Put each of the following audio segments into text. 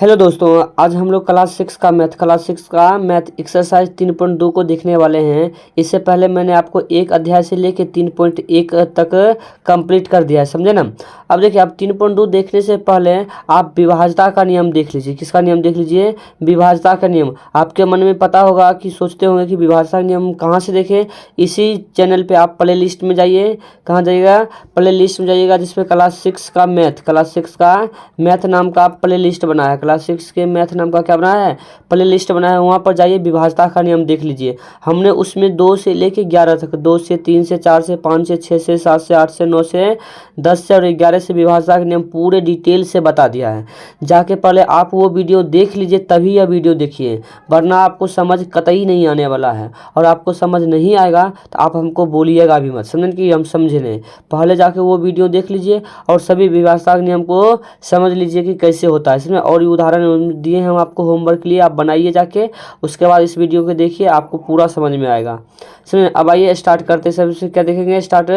Hello दोस्तों, आज हम लोग क्लास सिक्स का मैथ एक्सरसाइज 3.2 को देखने वाले हैं। इससे पहले मैंने आपको एक अध्याय से लेके 3.1 तक कंप्लीट कर दिया है, समझे ना। अब देखिए, आप 3.2 देखने से पहले आप विभाज्यता का नियम देख लीजिए। किसका नियम देख लीजिए? विभाज्यता का नियम। आपके मन में पता होगा कि सोचते होंगे कि विभाज्यता का नियम कहाँ से देखें। इसी चैनल पर आप प्ले लिस्ट में जाइए। कहाँ जाइएगा? प्ले लिस्ट में जाइएगा, जिसमें क्लास सिक्स का मैथ नाम का प्ले लिस्ट बना है। क्लास सिक्स के मैथ नाम का क्या बना है? प्ले लिस्ट बना है। वहाँ पर जाइए, विभाज्यता का नियम देख लीजिए। हमने उसमें 2 से लेके 11 तक, 2 से 3 से 4 से 5 से 6 से 7 से 8 से 9 से 10 से और 11 से विभाज्यता का नियम पूरे डिटेल से बता दिया है। जाके पहले आप वो वीडियो देख लीजिए, तभी यह वीडियो देखिए, वरना आपको समझ कतई नहीं आने वाला है। और आपको समझ नहीं आएगा तो आप हमको बोलिएगा भी मत, समझें कि हम समझे नहीं। पहले जाके वो वीडियो देख लीजिए और सभी विभाज्यता के नियम को समझ लीजिए कि कैसे होता है। इसमें और उदाहरण दिए हैं हम आपको होमवर्क के लिए, आप बनाइए जाके। उसके बाद इस वीडियो को देखिए, आपको पूरा समझ में आएगा। समझे? अब आइए स्टार्ट करते हैं। सबसे क्या देखेंगे? स्टार्ट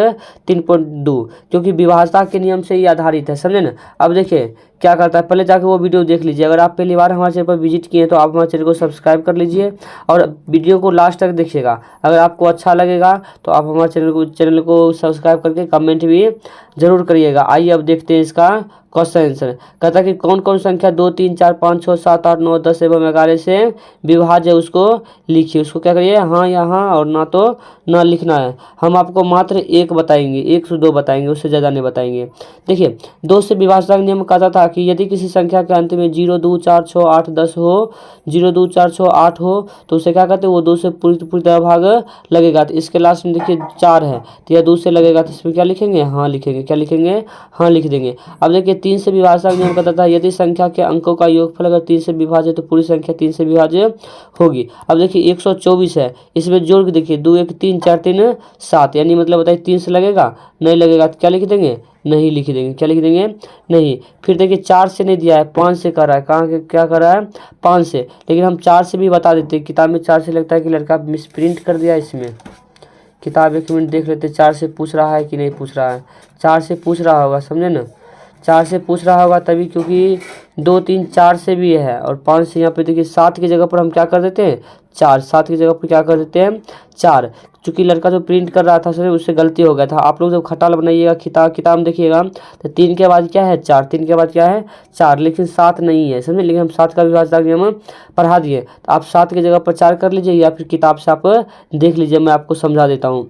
3.2, क्योंकि विभाज्यता के नियम से ही आधारित है, समझे ना। अब देखिए क्या करता है, पहले जाके वो वीडियो देख लीजिए। अगर आप पहली बार हमारे चैनल पर विजिट किए हैं तो आप हमारे चैनल को सब्सक्राइब कर लीजिए और वीडियो को लास्ट तक देखिएगा। अगर आपको अच्छा लगेगा तो आप हमारे चैनल को सब्सक्राइब करके कमेंट भी जरूर करिएगा। आइए अब देखते हैं इसका क्वेश्चन आंसर। कहता है कि कौन कौन संख्या 2, 3, 4, 5, 6, 7, 8, 9, 10 एवं 11 से विभाज्य है, उसको लिखिए। उसको क्या करिए? हाँ या हाँ, और ना तो ना लिखना है। हम आपको मात्र एक बताएंगे, 1 से 2 बताएंगे, उससे ज़्यादा नहीं बताएंगे। देखिए, 2 से विभाज्यता का नियम कहता था कि यदि किसी संख्या के अंत में 0, 2, 4, 6, 8, 10 हो, 0, 2, 4, 6, 8 हो, तो उसे क्या कहते हैं? वो 2 से पूरी तरह भाग लगेगा। तो इसके लास्ट में देखिए 4 है, तो यह 2 से लगेगा, तो इसमें क्या लिखेंगे? हाँ लिखेंगे। क्या लिखेंगे? हाँ लिख देंगे। अब देखिए, 3 से विभाज्यता का नियम कहता था यदि संख्या के अंकों का योगफल अगर 3 से विभाज्य तो पूरी संख्या 3 से विभाज्य होगी। अब देखिए 124 है, इसमें जोड़ के देखिए 2, 1, 3, 4, 3, 7, यानी मतलब बताइए 3 से लगेगा? नहीं लगेगा, तो क्या लिख देंगे? नहीं लिख देंगे। क्या लिख देंगे? नहीं। फिर देखिए 4 से नहीं दिया है, 5 से कर रहा है। कहाँ के क्या कर रहा है? 5 से। लेकिन हम 4 से भी बता देते हैं। किताब में 4 से लगता है कि लड़का मिस प्रिंट कर दिया इसमें। किताब 1 मिनट देख लेते, 4 से पूछ रहा है कि नहीं पूछ रहा है। 4 से पूछ रहा होगा, समझे ना। 4 से पूछ रहा होगा तभी, क्योंकि 2, 3, 4 से भी है और 5 से। यहाँ पे देखिए 7 की जगह पर हम क्या कर देते हैं? 4। 7 की जगह पर क्या कर देते हैं? 4। चूँकि लड़का जो प्रिंट कर रहा था उससे गलती हो गया था। आप लोग जब खटाल बनाइएगा किताब में देखिएगा तो 3 के बाद क्या है? 4। 3 के बाद क्या है? 4। लेकिन 7 नहीं है, समझे। लेकिन हम 7 का विभाज्यता का नियम पढ़ा दिए, तो आप 7 की जगह पर 4 कर लीजिए, या फिर किताब से आप देख लीजिए, मैं आपको समझा देता हूँ।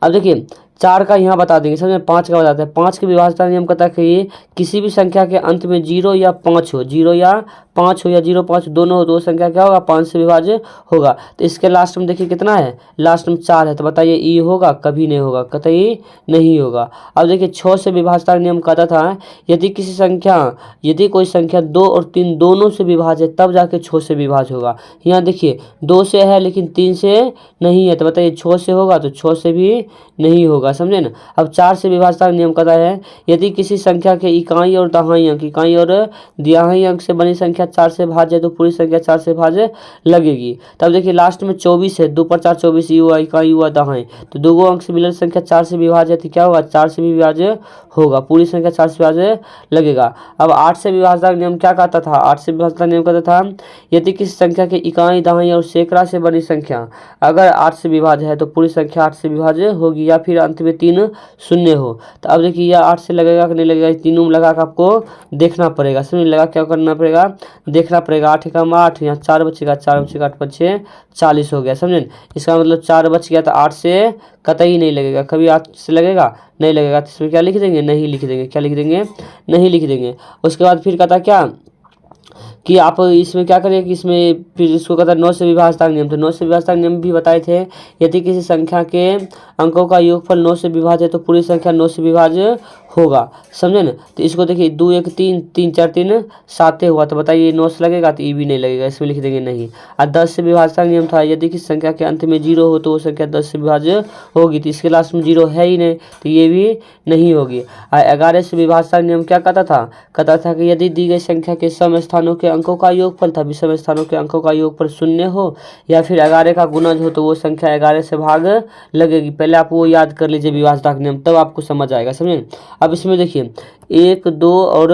अब देखिए 4 का यहाँ बता देंगे, समझे। 5 का बताते हैं। 5 के विभाज्यता नियम कहता है कि किसी भी संख्या के अंत में 0 या 5 हो, 0 या 5 हो या 0, 5 दोनों हो, तो संख्या क्या होगा? 5 से विभाज्य होगा। तो इसके लास्ट में देखिए कितना है? लास्ट में 4 है, तो बताइए ई होगा? कभी नहीं होगा, कतई नहीं होगा। अब देखिए 6 से विभाज्यता का नियम कहता था यदि कोई संख्या 2 और 3 दोनों से विभाज्य है, तब जाके 6 से विभाज्य होगा। यहाँ देखिए 2 से है लेकिन 3 से नहीं है, तो बताइए 6 से होगा? तो 6 से भी नहीं होगा, समझे ना। अब 4 से विभाज्यता का नियम कहता है यदि किसी संख्या के इकाई और दहाई और दिहाई अंक से बनी संख्या 4 से भाज्य है, तो पूरी संख्या 4 से भाज्य लगेगी। तब देखिए लास्ट में 24 है, 2 पर 4 24, ये हुआ इकाई, हुआ दहाई, तो 2 अंक से मिलकर संख्या 4 से विभाज्य है, तो क्या होगा? 4 से भी विभाज्य होगा, पूरी संख्या 4 से विभाज्य लगेगा। अब 8 से विभाज्यता का नियम क्या कहता था? 8 से विभाज्यता का नियम कहता था यदि किसी संख्या के इकाई, दहाई और सैकड़ा से बनी संख्या अगर 8 से विभाज्य है, तो पूरी संख्या 8 से विभाज्य होगी, या फिर अंत में 3 शून्य हो। तो अब देखिए यह 8 से लगेगा कि नहीं लगेगा? तीनों में लगा कर आपको देखना पड़ेगा, समझ। लगा क्या करना पड़ेगा? देखना पड़ेगा। 8 एकम 8, यहाँ 4 बचेगा, 4 बचेगा, 8 5 40 हो गया, समझे। इसका मतलब 4 बच गया, तो 8 से कतई नहीं लगेगा। कभी 8 से लगेगा? नहीं लगेगा। तो इसमें क्या लिख देंगे? नहीं लिख देंगे। क्या लिख देंगे? नहीं लिख देंगे। उसके बाद फिर कहता क्या कि आप इसमें क्या करें कि इसमें फिर इसको कहता है 9 से विभाज्यता का नियम। तो 9 से विभाज्यता का नियम भी बताए थे, यदि किसी संख्या के अंकों का योगफल 9 से विभाज्य है, तो पूरी संख्या 9 से विभाज्य होगा, समझे ना। तो इसको देखिए 2, 1, 3, 3, 4, 3, 7 हुआ, तो बताइए 9 से लगेगा? तो ये भी नहीं लगेगा, इसमें लिख देंगे नहीं। और 10 से विभाज्यता का नियम था यदि किसी संख्या के अंत में 0 हो, तो वो संख्या 10 से विभाज्य होगी, तो इसके लास्ट में 0 है ही नहीं, तो ये भी नहीं होगी। और 11 से विभाज्यता का नियम क्या कहता था? कहता था कि यदि दी गई संख्या के सम स्थानों के अंकों का योगफल था विषम स्थानों के अंकों का योगफल 0 हो, या फिर 11 का गुणज हो, तो वो संख्या 11 से भाग लगेगी। पहले आप वो याद कर लीजिए विभाज्यता का नियम, तब आपको समझ आएगा, समझे। अब इसमें देखिए 1, 2 और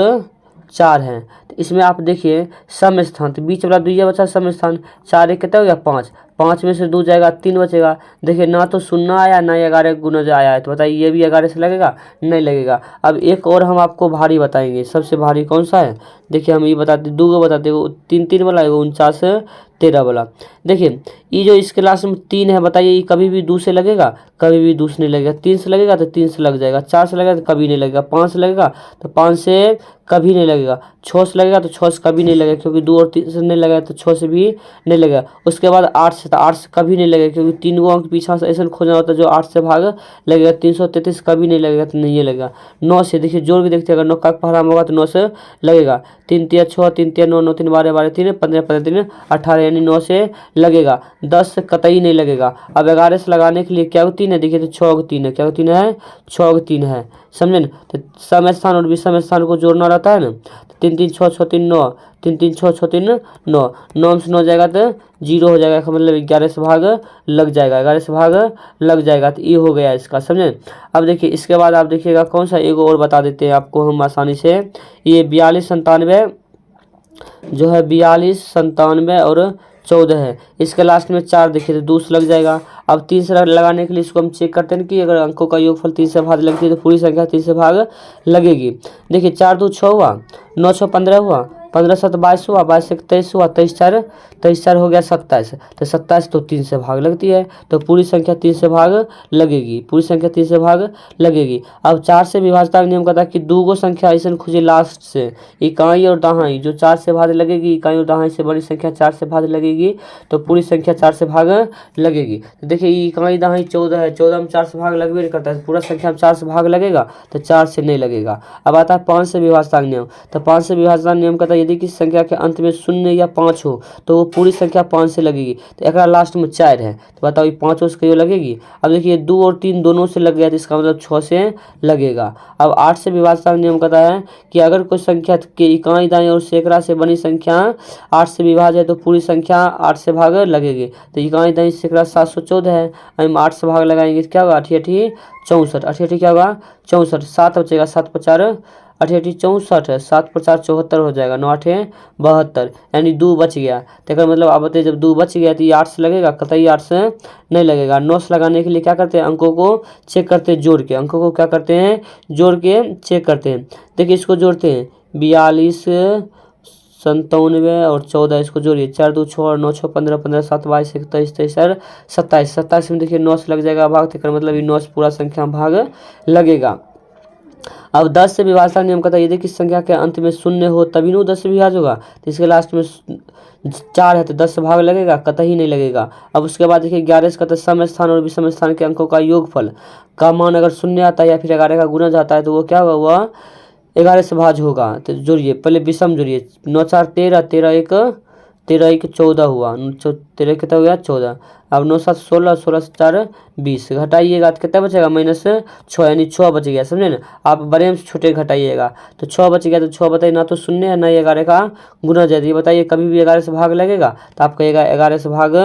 4 हैं। तो इसमें आप देखिए सम स्थान, तो बीच वाला दुइया बचा सम स्थान, 4 एक कितना हो गया 5, 5 में से 2 जाएगा 3 बचेगा। देखिए ना तो 0 आया ना 11 गुना जो आया है, तो बताइए ये भी 11 से लगेगा, नहीं लगेगा। अब एक और हम आपको भारी बताएंगे, सबसे भारी कौन सा है, देखिए हम ये बताते 2 को बताते, वो 3 3 वाला है, वो 49 13 वाला। देखिए ये जो इस क्लास में 3 है, बताइए ये कभी भी 2 से लगेगा, कभी भी 2 से नहीं लगेगा। 3 से लगेगा तो 3 से लग जाएगा, 4 से लगेगा तो कभी नहीं लगेगा, 5 से लगेगा तो 5 से कभी नहीं लगेगा, 6 से लगेगा तो 6 से कभी नहीं लगेगा, क्योंकि 2 और 3 से नहीं लगेगा तो 6 से भी नहीं लगेगा। उसके बाद 8 से, तो 8 से कभी नहीं लगेगा, क्योंकि 3 गो अंक पीछा से ऐसा खोजना होता है जो 8 से भाग लगेगा। 333 कभी नहीं लगेगा, तो नहीं लगेगा। 9 से देखिए जोड़ के देखते, अगर 9 का पहराम होगा तो 9 से लगेगा। 3 3 6, 3 3 9, 9 3 12 12 3 15 15 3 18, यानी 9 से लगेगा। 10 से कतई नहीं लगेगा। अब 11 से लगाने के लिए क्या 3 है, देखिए तो 6 3 है, क्या 3 है 6 3 है, समझे ना। तो सम स्थान और विषम स्थान को जोड़ना रहता है ना, तो 3 3 6 6 3 9, 3 3 6 6 3 9, 9 से 9 जाएगा तो 0 हो जाएगा, मतलब 11 से भाग लग जाएगा, 11 से भाग लग जाएगा। तो ये हो गया इसका, समझे। अब देखिए इसके बाद आप देखिएगा कौन सा, एक और बता देते हैं आपको हम आसानी से। ये 42 97 जो है, 42 97 और 14 है, इसके लास्ट में 4 देखिए तो 2 से लग जाएगा। अब 3 से लगाने के लिए इसको हम चेक करते हैं कि अगर अंकों का योगफल 3 से भाग लगती है तो पूरी संख्या 3 से भाग लगेगी। देखिए 4 2 6 हुआ, 9 6 15 हुआ, 15 7 22 हुआ, 22 1 23 हुआ, 23 4 हो गया 27, तो 27 तो 3 से भाग लगती है, तो पूरी संख्या 3 से भाग लगेगी, पूरी संख्या 3 से भाग लगेगी। अब 4 से विभाजता का नियम कहता है कि 2 गो संख्या ऐसा खोजे लास्ट से, इकाई और दहाई, जो 4 से भाग लगेगी, इकाई और दहाई से बड़ी संख्या 4 से भाग लगेगी, तो पूरी संख्या 4 से भाग लगेगी। तो देखिए इकाई दहाई 14 है, 14 में 4 से भाग लगबे नहीं करता है, पूरा संख्या में 4 से भाग लगेगा, तो 4 से नहीं लगेगा। अब आता है 5 से विभाजता का नियम, तो 5 से विभाजता नियम कहता है यदि किसी संख्या के अंत में 0 या 5 हो तो वो पूरी संख्या 5 से लगेगी। तो एक लास्ट में 4 है, तो बताओ ये 5 से क्यों लगेगी। अब देखिए 2 और 3 दोनों से लग गया, तो इसका मतलब 6 से लगेगा। अब 8 से विभाजता का नियम कहता है कि अगर कोई संख्या के इकाई दाई और सैकड़ा से बनी संख्या 8 से विभाज्य है तो पूरी संख्या 8 से भाग लगेगी। तो इकाई दाई सैकड़ा 714 है, हम 8 से भाग लगाएंगे तो क्या होगा 8 8 64, 8 8 क्या होगा 64, 7 बचेगा, 7 4 8 8 64, 7 4 74 हो जाएगा, 9 8 72, यानी 2 बच गया। तो मतलब आप बताइए जब 2 बच गया तो ये 8 से लगेगा, कतई 8 से नहीं लगेगा। 9 से लगाने के लिए क्या करते हैं, अंकों को चेक करते हैं जोड़ के, अंकों को क्या करते हैं जोड़ के चेक करते हैं। देखिए इसको जोड़ते हैं 42 97 और 14, इसको जोड़िए 4 2 6 और 9 6 15 15 7 22 21 23 और 27, 27 में देखिए 9 से लग जाएगा भाग, तो मतलब ये 9 से पूरा संख्या भाग लगेगा। अब 10 से विभाजन का नियम कहता है यदि किसी संख्या के अंत में 0 हो तभी न 10 से विभाज्य होगा, तो इसके लास्ट में 4 है तो 10 से भाग लगेगा, कतई नहीं लगेगा। अब उसके बाद देखिए 11 से कहता है सम स्थान और विषम स्थान के अंकों का योगफल का मान अगर 0 आता है या फिर 11 का गुना जाता है तो वो क्या होगा, वह 11 से भाज्य होगा। तो जोड़िए पहले विषम जोड़िए, 9 4 13, 13 1 14 हुआ, 13 कितना हो गया 14। अब 9 7 16, 16 से 4 20, घटाइएगा तो कितना बचेगा -6, यानी 6 बच गया, समझे ना। आप बड़े में से छोटे घटाइएगा तो 6 बच गया, तो 6 बताइए ना तो 0 है ना 11 का गुना जाए, ये बताइए कभी भी 11 से भाग लगेगा, तो आप कहिएगा 11 से भाग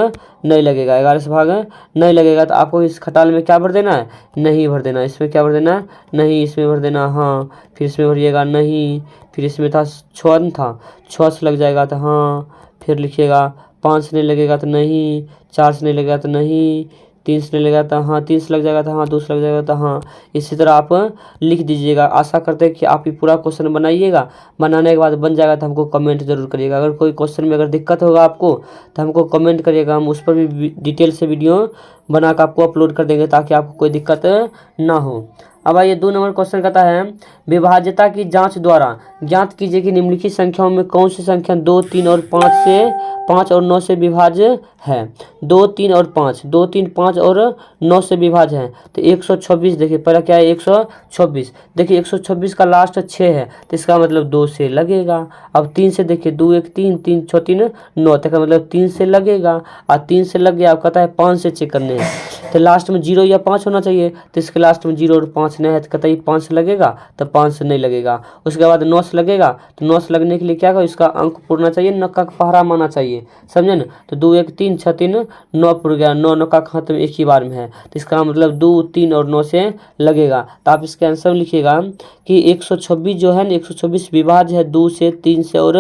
नहीं लगेगा, 11 से भाग नहीं लगेगा। तो आपको इस खटाल में क्या भर देना है, नहीं भर देना, इसमें क्या भर देना नहीं, इसमें भर देना हाँ, फिर इसमें भरिएगा नहीं, फिर इसमें था 6 था, 6 से लग जाएगा तो हाँ, फिर लिखिएगा 5 से नहीं लगेगा तो नहीं, 4 से नहीं लगेगा तो नहीं, 3 से नहीं लगेगा तो हाँ, 3 से लग जाएगा तो हाँ, 2 से लग जाएगा तो हाँ। इसी तरह आप लिख दीजिएगा। आशा करते हैं कि आप ये पूरा क्वेश्चन बनाइएगा, बनाने के बाद बन जाएगा तो हमको कमेंट जरूर करिएगा। अगर कोई क्वेश्चन में अगर दिक्कत होगा आपको तो हमको कमेंट करिएगा, हम उस पर भी डिटेल से वीडियो बना कर आपको अपलोड कर देंगे ताकि आपको कोई दिक्कत ना हो। अब आइए 2 नंबर क्वेश्चन कहता है विभाज्यता की जांच द्वारा ज्ञात कीजिए कि निम्नलिखित संख्याओं में कौन सी संख्या 2 3 और 5 और 9 से विभाज्य है। 2 3 और 5, 2 3 5 और 9 से विभाज्य है। तो 126 देखिए पहला क्या है 126, देखिए 126 का लास्ट 6 है तो इसका मतलब 2 से लगेगा। अब 3 से देखिए 2 1 3 3 6 3 9, तो मतलब 3 से लगेगा, और 3 से लग गया, अब कहता है 5 से चेक करने हैं तो लास्ट में 0 या 5 होना चाहिए, तो इसके लास्ट में 0 और 5 5 नहीं है तो कतई 5 से लगेगा, तो 5 से नहीं लगेगा। उसके बाद 9 से लगेगा, तो 9 से लगने के लिए क्या करो, इसका अंक पूरना चाहिए, नक्का का पहरा माना चाहिए, समझे ना। तो 2 1 3 6 3 9 पुर गया, 9 नक्का खत्म एक ही बार में है, तो इसका मतलब 2 3 और 9 से लगेगा। तो आप इसके आंसर में लिखिएगा कि 126 जो है ना, 126 विभाज्य है 2 से, 3 से और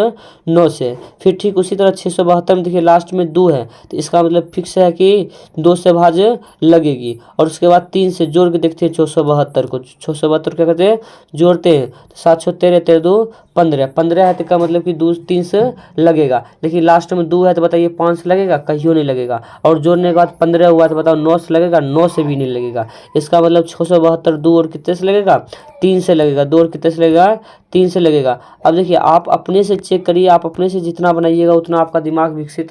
9 से। फिर ठीक उसी तरह 672 में देखिए लास्ट में 2 है, तो इसका मतलब फिक्स है कि 2 से भाज्य लगेगी। और उसके बाद 3 से जोड़ के देखते हैं 672 को, 672 क्या करते हैं, जोड़ते हैं, तो 7 6 13 13 2 15, 15 है तो का मतलब कि 2 3 से लगेगा। लेकिन लास्ट में 2 है तो बताइए 5 से लगेगा, कहियो नहीं लगेगा। और जोड़ने के बाद 15 हुआ तो बताओ 9 से लगेगा, 9 से भी नहीं लगेगा। इसका मतलब 672 2 और कितने से लगेगा, 3 से लगेगा, 2 और कितने से लगेगा, 3 से लगेगा। अब देखिए आप अपने से चेक करिए, आप अपने से जितना बनाइएगा उतना आपका दिमाग विकसित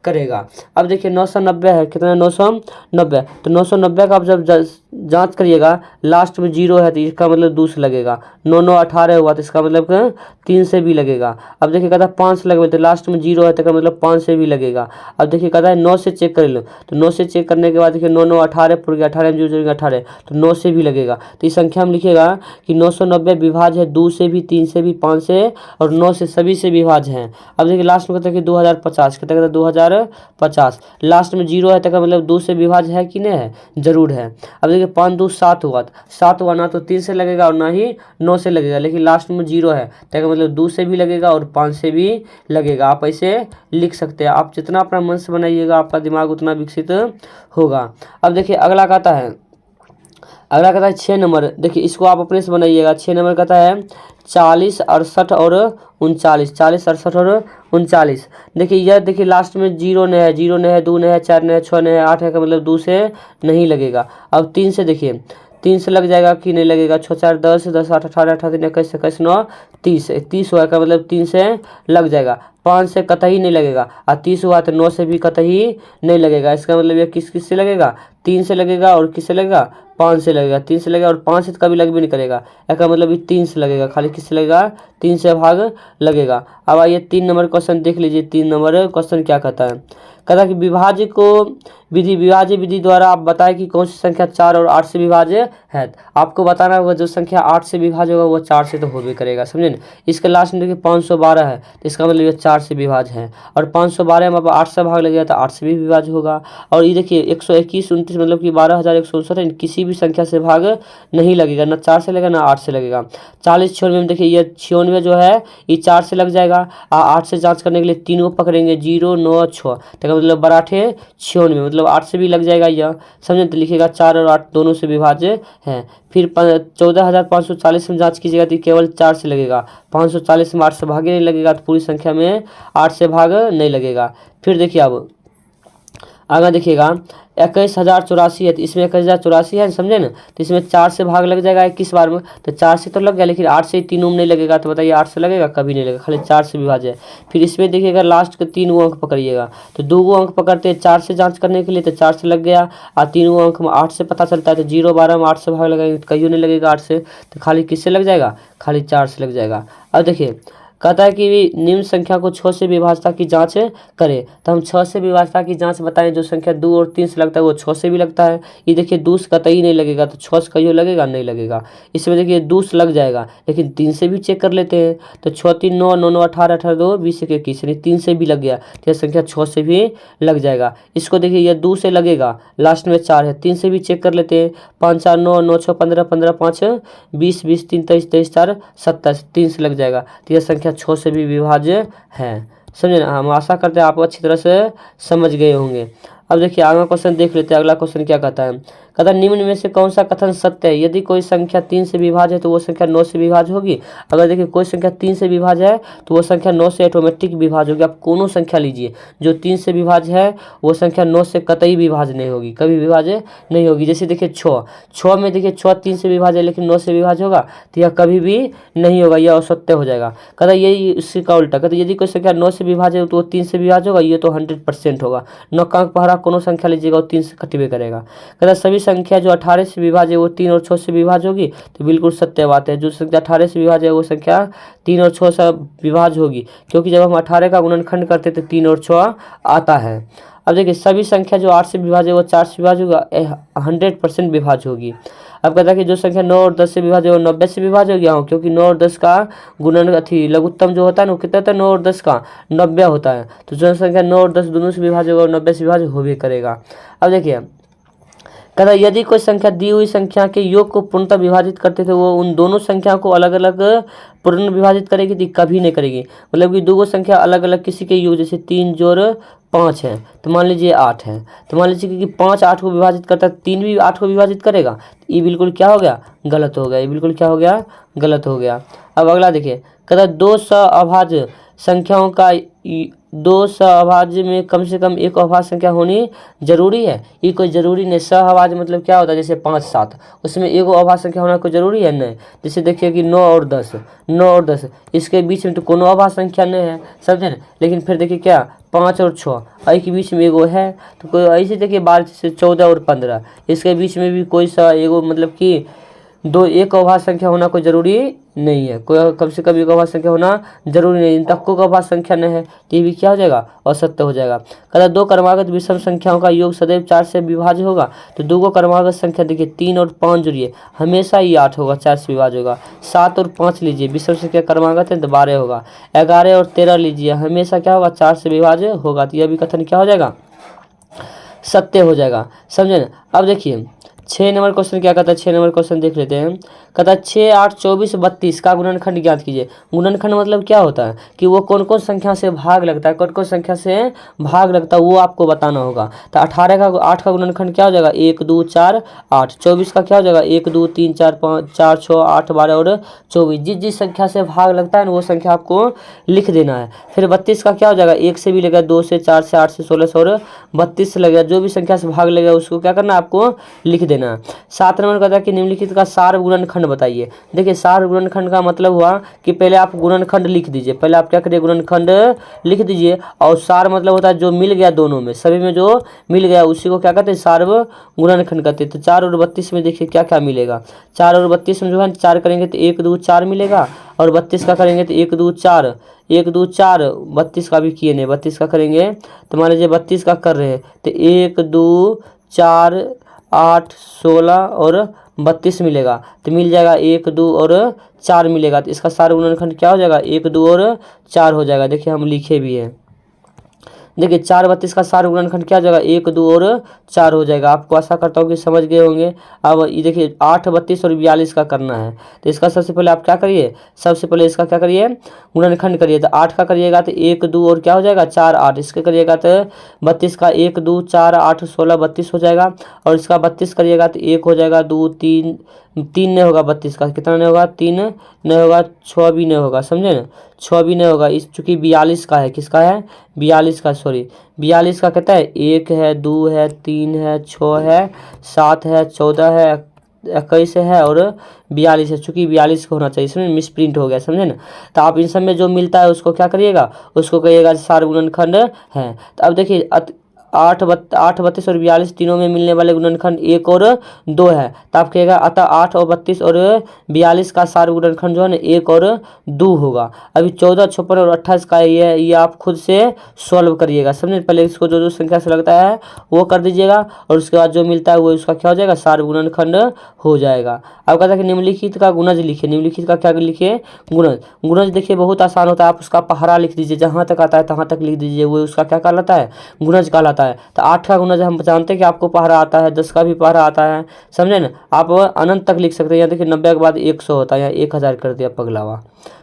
करेगा। अब देखिए 990 है, कितना 990, तो 990 का आप जब जांच करिएगा लास्ट में 0 है तो इसका मतलब 2 से लगेगा। 9 9 18 हुआ तो इसका मतलब 3 से भी लगेगा। अब देखिए कहता है 5 से लगेगा, तो लास्ट में 0 है तो मतलब 5 से भी लगेगा। अब देखिए कहता है 9 से चेक कर लो, तो 9 से चेक करने के बाद देखिए 9 9 18 पुर गया, 18 में 0 18, तो 9 से भी लगेगा। तो इस संख्या में लिखिएगा कि 990 विभाज्य है 2 से भी, 3 से भी, 5 से और 9 से, सभी से विभाज्य है। अब देखिए लास्ट में कहता है कि 2050, कहता है 2050, लास्ट में 0 है तो मतलब 2 से विभाज्य है कि नहीं है, जरूर है। अब देखिए 5 2 7 हुआ, 7 हुआ ना तो 3 से लगेगा और ना ही 9 से लगेगा, लेकिन लास्ट में 0 है तो मतलब 2 से भी लगेगा और 5 से भी लगेगा। आप ऐसे लिख सकते हैं। आप जितना अपना मन से बनाइएगा आपका दिमाग उतना विकसित होगा। अब देखिए अगला कहता है, 6 नंबर, देखिए इसको आप अपने से बनाइएगा। 6 नंबर कहता है 40 68 और 39, 40 68 और 39। देखिए यह देखिए लास्ट में 0 नहीं है, 0 नहीं है, 2 नहीं है, 4 नहीं है, 6 नहीं है, 8 है का मतलब 2 से नहीं लगेगा। अब 3 से देखिए, 3 से लग जाएगा कि नहीं लगेगा, 6 4 10 10 8 18 18 3 21 21 9 30, 30 हुआ का मतलब 3 से लग जाएगा। 5 से कतई नहीं लगेगा, और 30 हुआ तो 9 से भी कतई नहीं लगेगा। इसका मतलब ये किस किस से लगेगा, 3 से लगेगा और किस से लगेगा, 5 से लगेगा। 3 से लगेगा और 5 से तो कभी लग भी नहीं करेगा, इसका मतलब ये 3 से लगेगा, खाली किस से लगेगा, 3 से भाग लगेगा। अब आइए 3 नंबर क्वेश्चन देख लीजिए। 3 नंबर क्वेश्चन क्या कहता है, कहता है कि विभाज्य विधि द्वारा आप बताएं कि कौन सी संख्या 4 और 8 से विभाज्य है। आपको बताना होगा जो संख्या 8 से विभाज्य होगा वो 4 से तो हो भी करेगा, समझे ना। इसके लास्ट में देखिए 512 है, तो इसका मतलब ये 4 से विभाज्य है। और 512 में अब 8 से भाग लगेगा तो 8 से भी विभाज्य होगा। और ये देखिए 121 29 मतलब कि 12159, किसी भी संख्या से भाग नहीं लगेगा, ना 4 से लगेगा ना 8 से लगेगा। 40 96 में देखिए ये 96 जो है ये 4 से लग जाएगा, 8 से जाँच करने के लिए 3 को पकड़ेंगे, 0 9 6, तो मतलब 12 96 मतलब 8 से भी लग जाएगा यह, समझे। तो लिखिएगा 4 और 8 दोनों से विभाज्य है। फिर 14540 में जांच कीजिएगा तो केवल 4 से लगेगा, 540 में 8 से भागे नहीं लगेगा, तो पूरी संख्या में 8 से भाग नहीं लगेगा। फिर देखिए अब आगे देखिएगा 21084 है, तो इसमें 21084 है, समझे ना। तो इसमें 4 से भाग लग जाएगा 21 बार में, तो 4 से तो लग गया, लेकिन 8 से 3 में नहीं लगेगा, तो बताइए 8 से लगेगा, कभी नहीं लगेगा, खाली 4 से विभाज्य है। फिर इसमें देखिएगा लास्ट के 3 अंक पकड़िएगा, तो 2 अंक पकड़ते हैं 4 से जांच करने के लिए, तो 4 से लग गया, और 3 अंक में 8 से पता चलता है, तो 0 12 में 8 से भाग लगाएंगे तो कहीं नहीं लगेगा 8 से, तो खाली किससे लग जाएगा, खाली 4 से लग जाएगा। अब देखिए कहता है कि निम्न संख्या को 6 से विभाज्यता की जांच करें, तो हम 6 से विभाज्यता की जांच बताएं। जो संख्या 2 और 3 से लगता है वो 6 से भी लगता है। ये देखिए 2 से कतई नहीं लगेगा, तो 6 से कहीं लगेगा, नहीं लगेगा। इसमें देखिए 2 से लग जाएगा, लेकिन 3 से भी चेक कर लेते हैं, तो 6 3 9 9 9 18 18 2 20 21, यानी 3 से भी लग गया, तो यह संख्या 6 से भी लग जाएगा। इसको देखिए यह 2 से लगेगा, लास्ट में 4 है, 3 से भी चेक कर लेते हैं, 5 4 9 9 6 15 15 5 20 20 3 23 23 4 27, 3 से लग जाएगा, तो यह संख्या 6 से भी विभाज्य है, समझे ना। हम आशा करते हैं आप अच्छी तरह से समझ गए होंगे। अब देखिए अगला क्वेश्चन देख लेते हैं। अगला क्वेश्चन क्या कहता है, कहता है निम्न में से कौन सा कथन सत्य है। यदि कोई संख्या 3 से विभाज्य है तो वो संख्या 9 से विभाज्य होगी। अगर देखिए कोई संख्या 3 से विभाज्य है तो वो संख्या 9 से ऑटोमेटिक विभाज्य होगी। आप कोनो संख्या लीजिए जो 3 से विभाज्य है वो संख्या 9 से कतई विभाज्य नहीं होगी, कभी विभाज्य नहीं होगी। जैसे देखिए 6 में देखिए 6 3 से विभाज्य है लेकिन 9 से विभाज्य होगा, तो यह कभी भी नहीं होगा, यह असत्य हो जाएगा। कहता है यही इसका का उल्टा, कहता है यदि कोई संख्या 9 से विभाज्य है तो वो 3 से विभाज्य होगा, ये तो 100% होगा। 9 का अंक पहरा कोनो संख्या लीजिएगा वो 3 से कटिबे करेगा। कहता है सभी संख्या जो 18 से विभाज्य है वो 3 और 6 से विभाज्य होगी, तो बिल्कुल सत्य बात है। जो संख्या 18 से विभाज्य है वो संख्या 3 और 6 से विभाज्य होगी, क्योंकि जब हम 18 का गुणनखंड करते तो 3 और 6 आता है। अब देखिए सभी संख्या जो 8 से विभाज्य है वो 4 से विभाज्य होगा, 100% विभाज्य होगी। अब कहता है कि जो संख्या 9 और 10 से विभाज्य हो 90 से विभाज्य हो गया हो, क्योंकि 9 और 10 का गुणन लघुत्तम जो होता है ना वो कितना होता है, 9 और 10 का 90 होता है। तो जो संख्या 9 और 10 दोनों से विभाज्य होगा और 90 से विभाज्य हो भी करेगा। अब देखिए कहता है यदि कोई संख्या दी हुई संख्या के योग को पूर्णतः विभाजित करते थे वो उन दोनों संख्या को अलग अलग पूर्ण विभाजित करेगी तो कभी नहीं करेगी। मतलब कि दो संख्या अलग अलग किसी के योग, जैसे 3 जोड़ 5 है तो मान लीजिए 8 है, तो मान लीजिए कि 5 8 को विभाजित करता है, 3 भी 8 को विभाजित करेगा, ये बिल्कुल क्या हो गया, गलत हो गया। ये बिल्कुल क्या हो गया, गलत हो गया। अब अगला देखिए कहता है दो सहअभाज्य संख्याओं का दो सहअभाज्य में कम से कम एक अभाज्य संख्या होनी जरूरी है। ये कोई जरूरी नहीं। सहअभाज्य मतलब क्या होता है, जैसे 5 7 उसमें एक अभाज्य संख्या होना कोई जरूरी है नहीं। जैसे देखिए कि 9 और 10 इसके बीच में तो कोनो अभाज्य संख्या नहीं है, समझे ना। लेकिन फिर देखिए क्या 5 और 6 आई के बीच में एगो है, तो कोई ऐसे देखिए 12 से 14 और 15 इसके बीच में भी कोई सा एगो मतलब कि दो एक अभाज्य संख्या होना कोई जरूरी नहीं है। कोई कम से कम एक अभाज्य संख्या होना जरूरी नहीं। इन तक को अभाज्य संख्या नहीं है तो ये भी क्या हो जाएगा, असत्य हो जाएगा। कहता दो क्रमागत विषम संख्याओं का योग सदैव 4 से विभाज्य होगा। तो दो को क्रमागत संख्या देखिए 3 और 5 जोड़िए हमेशा ही 8 होगा, 4 से विभाज्य होगा। 7 और 5 लीजिए विषम संख्या क्रमागत है तो 12 होगा। 11 और 13 लीजिए हमेशा क्या होगा, 4 से विभाज्य होगा। तो यह भी कथन क्या हो जाएगा, सत्य हो जाएगा, समझे ना। अब देखिए 6 नंबर क्वेश्चन क्या कहता है, 6 नंबर क्वेश्चन देख लेते हैं। कहता है 6 8 24 32 का गुणनखंड ज्ञात कीजिए। गुणनखंड मतलब क्या होता है कि वो कौन कौन संख्या से भाग लगता है, कौन कौन संख्या से भाग लगता है वो आपको बताना होगा। तो 18 का 8 का गुणनखंड क्या हो जाएगा, 1 2 4 8। 24 का क्या हो जाएगा, 1 2 3 4 5 4 6 8 12 और 24। जिस जिस संख्या से भाग लगता है ना वो संख्या आपको लिख देना है। फिर 32 का क्या हो जाएगा, 1 से भी लगेगा, 2 से 4 से 8 से 16 से और 32 से लगेगा। जो भी संख्या से भाग लगेगा उसको क्या करना है, आपको लिख देना। 7 नंबर कहता है कि निम्नलिखित का सार गुणनखंड बताइए। देखिए सार गुणनखंड का मतलब हुआ कि पहले आप गुणनखंड लिख दीजिए। पहले आप क्या करिए, गुणनखंड लिख दीजिए। और सार मतलब होता है जो मिल गया, दोनों में सभी में जो मिल गया उसी को क्या कहते हैं, सार गुणनखंड कहते हैं। तो 4 और 32 में देखिए क्या क्या मिलेगा। 4 और 32 में जो है 4 करेंगे तो 1 2 4 मिलेगा, और 32 का करेंगे तो 1 2 4 1 2 4। 32 का भी किए नहीं, 32 का करेंगे तो मान लीजिए 32 का कर रहे हैं तो 1 2 4 8 16 और 32 मिलेगा। तो मिल जाएगा 1 2 और 4 मिलेगा। तो इसका सार गुणनखंड क्या हो जाएगा, 1 2 और 4 हो जाएगा। देखिए हम लिखे भी हैं। देखिए 4 32 का सार गुणनखंड क्या हो जाएगा, 1 2 और 4 हो जाएगा। आपको आशा करता हूँ कि समझ गए होंगे। अब ये देखिए 8 32 और 42 का करना है। तो इसका सबसे पहले आप क्या करिए, सबसे पहले इसका क्या करिए, गुणनखंड करिए। तो 8 का करिएगा तो 1 2 और क्या हो जाएगा 4 8। इसका करिएगा तो 32 का 1 2 4 8 16 32 हो जाएगा। और इसका 32 करिएगा तो 1 हो जाएगा, 2 3 3 नहीं होगा, 32 का कितना नहीं होगा, 3 नहीं होगा, 6 भी नहीं होगा, समझे ना, 6 भी नहीं होगा। इस चूंकि 42 का है, किसका है, 42 का, सॉरी 42 का कहता है 1 है 2 है 3 है 6 है 7 है 14 है 21 है और 42 है। चूंकि 42 का होना चाहिए, इसमें मिस प्रिंट हो गया, समझे ना। तो आप इन सब में जो मिलता है उसको क्या करिएगा, उसको कहिएगा सार गुणनखंड है। तो अब देखिए 8 32 और 42 तीनों में मिलने वाले गुणनखंड 1 और 2 है। तो आप कहिएगा अतः 8 और 32 और 42 का सार गुणनखंड जो है ना 1 और 2 होगा। अभी 14 56 और 28 का ये आप खुद से सॉल्व करिएगा, समझे। पहले इसको जो जो संख्या से लगता है वो कर दीजिएगा और उसके बाद जो मिलता है वो उसका क्या हो जाएगा, सार गुणनखंड हो जाएगा। अब कहता है कि निम्नलिखित का गुणज लिखिए। निम्नलिखित का क्या लिखिए, गुणज। गुणज देखिए बहुत आसान होता है। आप उसका पहरा लिख दीजिए, जहाँ तक आता है तहाँ तक लिख दीजिए, वो उसका क्या कहलाता है, गुणज कहलाता है। तो 8 का गुणज हम जानते हैं कि आपको पहरा आता है, 10 का भी पहरा आता है, समझे ना। आप अनंत तक लिख सकते हैं। यहाँ देखिए 90 के बाद 100 होता है, यहाँ 1000 कर दिया पगलावा।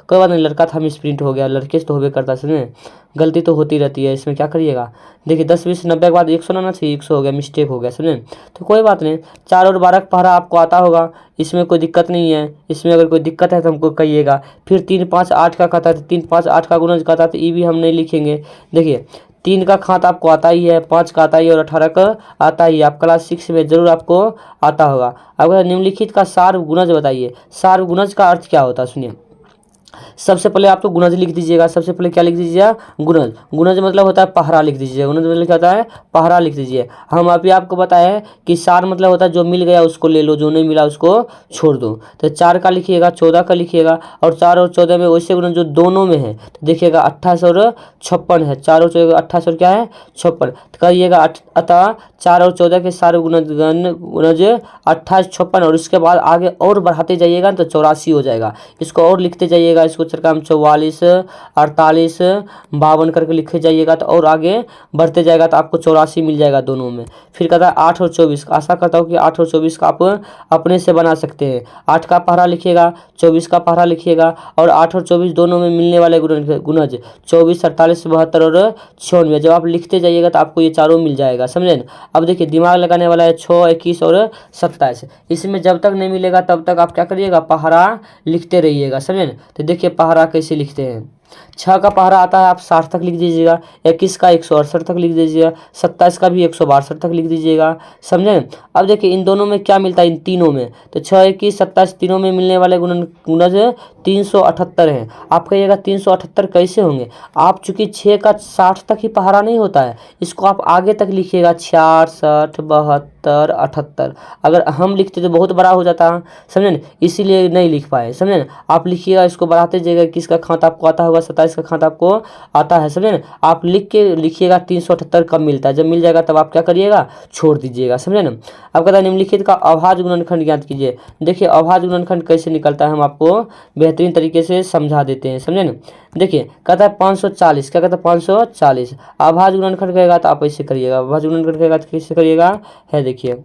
कोई बात नहीं, लड़का था मिस प्रिंट हो गया, लड़के से तो होबे करता है, समझे। गलती तो होती रहती है, इसमें क्या करिएगा। देखिए 10 20 90 के बाद 100 ना चाहिए, 100 हो गया, मिस्टेक हो गया, समझे। तो कोई बात नहीं, 4 और 12 का पहरा आपको आता होगा, इसमें कोई दिक्कत नहीं है। इसमें अगर कोई दिक्कत है तो हमको कहिएगा। फिर 3 5 8 का कहता है, 3 5 8 का गुणज कहता है, तो ये भी हम नहीं लिखेंगे। देखिए 3 का खात आपको आता ही है, 5 का आता ही है और 18 का आता ही है। आप क्लास 6 में जरूर आपको आता होगा। अब निम्नलिखित का सार गुणज बताइए। सार गुणज का अर्थ क्या होता है, सुनिए। सबसे पहले आपको गुणज लिख दीजिएगा। सबसे पहले क्या लिख दीजिएगा? गुणज। गुणज मतलब होता है पहरा, लिख दीजिए। गुणज मतलब क्या होता है? पहरा लिख दीजिए। हम अभी आपको बताए कि सार मतलब होता है जो मिल गया उसको ले लो, जो नहीं मिला उसको छोड़ दो। तो 4 का लिखिएगा, 14 का लिखिएगा, और 4 और 14 में वैसे गुणज जो दोनों में है तो देखिएगा 28 और 56 है। 4 और 14 28 और क्या है? 56। तो कहिएगा अतः 4 और 14 के सारे गुणज 28 56, और उसके बाद आगे और बढ़ाते जाइएगा तो 84 हो जाएगा। इसको और लिखते जाइएगा, इसको चरका में 44 48 52 करके लिखे जाइएगा तो और आगे बढ़ते जाएगा तो आपको 84 मिल जाएगा दोनों में। फिर कहता है 8 और 24। आशा करता हूँ कि 8 और 24 का आप अपने से बना सकते हैं। 8 का पहरा लिखिएगा, 24 का पहरा लिखिएगा, और 8 और 24 दोनों में मिलने वाले गुणज 24 48 72 और 96। जब आप लिखते जाइएगा तो आपको ये चारों मिल जाएगा, समझे ना। अब देखिए दिमाग लगाने वाला है 6 21 और 27। इसमें जब तक नहीं मिलेगा तब तक आप क्या करिएगा? पहरा लिखते रहिएगा, समझे ना। तो देखिए पहरा कैसे लिखते हैं। 6 का पहरा आता है आप 60 तक लिख दीजिएगा, 21 का 168 तक लिख दीजिएगा, 27 का भी 162 तक लिख दीजिएगा, समझे। अब देखिए इन दोनों में क्या मिलता है, इन तीनों में तो 6 21 27 तीनों में मिलने वाले गुणज 378 हैं। आप कहिएगा 378 कैसे होंगे? आप चूंकि 6 का 60 तक ही पहरा नहीं होता है, इसको आप आगे तक लिखिएगा 66 72 78। अगर हम लिखते तो बहुत बड़ा हो जाता है, समझे ना, इसीलिए नहीं लिख पाए, समझे ना। आप लिखिएगा, इसको बढ़ाते जाइएगा। किसका खात आपको आता होगा? 27 का खात आपको आता है, समझे ना। आप लिख के लिखिएगा 378 कब मिलता है। जब मिल जाएगा तब आप क्या करिएगा? छोड़ दीजिएगा, समझे ना। अब कहता है निम्नलिखित का अभाज्य गुणनखंड ज्ञात कीजिए। देखिए अभाज्य गुणनखंड कैसे निकलता है हम आपको बेहतरीन तरीके से समझा देते हैं, समझे ना। देखिए कहता है 540। क्या कहता है? 540। अभाज्य गुणनखंड कहेगा तो आप ऐसे करिएगा, अभाज्य गुणनखंड कहेगा तो कैसे करिएगा है, देखिए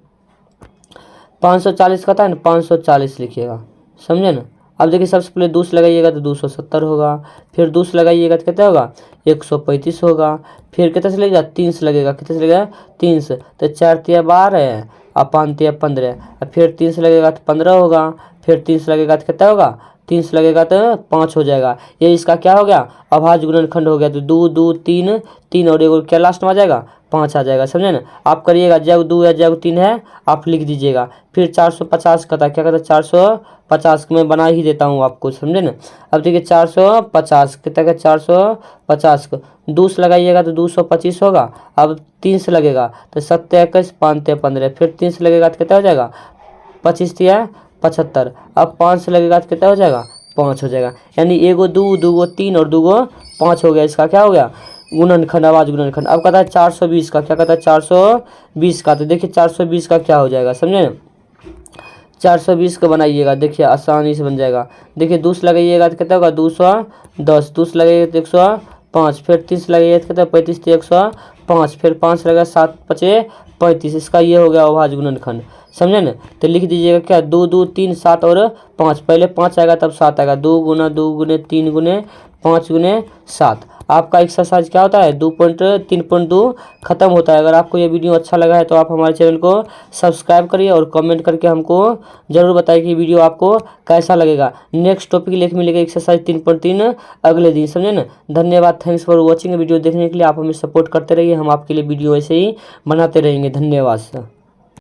540 कहता है ना, 540 लिखिएगा, समझे ना। अब देखिए सबसे पहले 2 से लगाइएगा तो 270 होगा, फिर 2 से लगाइएगा तो कितना होगा? 135 होगा। फिर कितने से लगेगा? 3 से लगेगा, कितने से लगेगा? 3 से। तो 4 तिया 12 और 5 तिया 15, और फिर 3 से लगेगा तो 15 होगा, फिर 3 से लगेगा तो कितना होगा? 3 से लगेगा तो 5 हो जाएगा। ये इसका क्या हो गया? अभाज्य गुणनखंड हो गया। तो 2 2 3 3 और एक क्या लास्ट में आ जाएगा? 5 आ जाएगा, समझे ना। आप करिएगा जब 2 या जब 3 है आप लिख दीजिएगा। फिर 450 कहता है, क्या कहता है? 450 मैं बना ही देता हूँ आपको, समझे ना। अब देखिए 450 कितना का? 450 को 2 से लगाइएगा तो 225 होगा। अब 3 से लगेगा तो 7 21 5 15, फिर 3 से लगेगा तो कितना हो जाएगा? 25 तिया 75। अब 5 से लगेगा तो कितना हो जाएगा? 5 हो जाएगा। यानी एगो 2 2 3 और 2 5 हो गया। इसका क्या हो गया? गुणनखंड, अभाज्य गुणनखंड। अब कहता है 420 का। क्या कहता है? 420 का। तो देखिए 420 का क्या हो जाएगा, समझे ना। 420 को बनाइएगा, देखिए आसानी से बन जाएगा। देखिए 2 से लगाइएगा तो कितना होगा? 210। 2 से लगाइएगा तो 105, फिर 3 से लगाइएगा तो कितना? 35 तो 105, फिर 5 से लगेगा 7 5 35। इसका ये हो गया अभाज्य गुणनखंड, समझे ना। तो लिख दीजिएगा क्या? 2 2 3 7 और 5। पहले 5 आएगा तब 7 आएगा। 2 गुना 2 गुने 3 गुने 5 गुने 7। आपका एक्सरसाइज क्या होता है? 2.3.2 खत्म होता है। अगर आपको ये वीडियो अच्छा लगा है तो आप हमारे चैनल को सब्सक्राइब करिए और कमेंट करके हमको ज़रूर बताइए कि वीडियो आपको कैसा लगेगा। नेक्स्ट टॉपिक लेकर मिलेगा एक्सरसाइज 3.3 अगले दिन, समझे ना। धन्यवाद, थैंक्स फॉर वॉचिंग। वीडियो देखने के लिए आप हमें सपोर्ट करते रहिए, हम आपके लिए वीडियो ऐसे ही बनाते रहेंगे। धन्यवाद सर।